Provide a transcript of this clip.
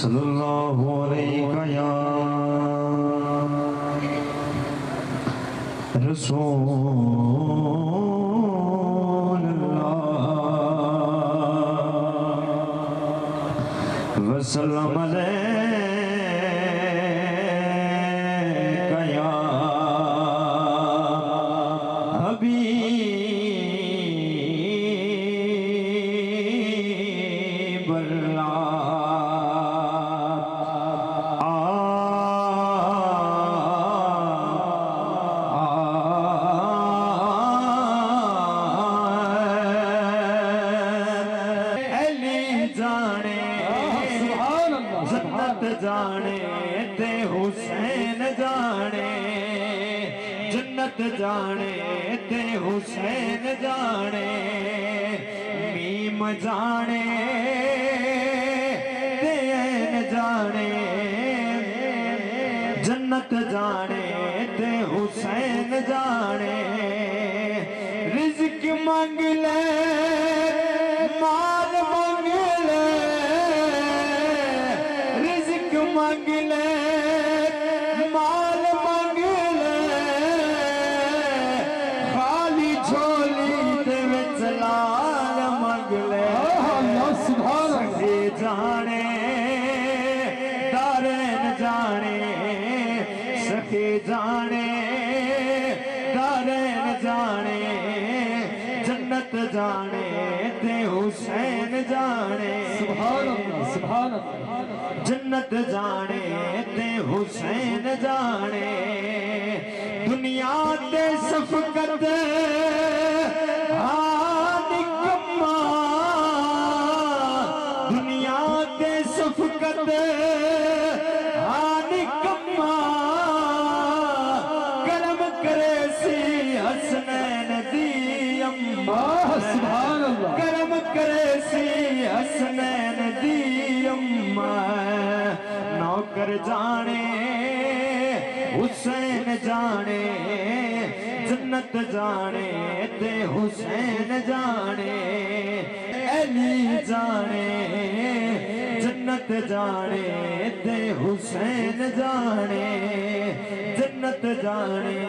صلی اللہ علیہ یا رسول اللہ وسلم علیہ یا حبیب اللہ جانے تے حسین جانے جنت جانے تے حسین جانے میم جانے تے عین جانے جنت جانے تے حسین جانے رزق مانگ لے مال مانگ لے مانگ لے مال مانگ لے خالی جھولی دے وچ لال مانگ لے سکے جانے دارین جانے سکے جانے دارین جانے جنت جانے تے حسین جانے سبحان اللہ سبحان اللہ جنت جانے تے حسین جانے دنیا تے شفقت نکما دنیا تے شفقت نکما کرم کرے سی حسنین دی اماں سبحان اللہ کرم کرے سی حسنین دی اماں نوکر جانے حسین جانے جنت جانے تے حسین جانے علی جانے جنت جانے تے حسین جانے جنت جانے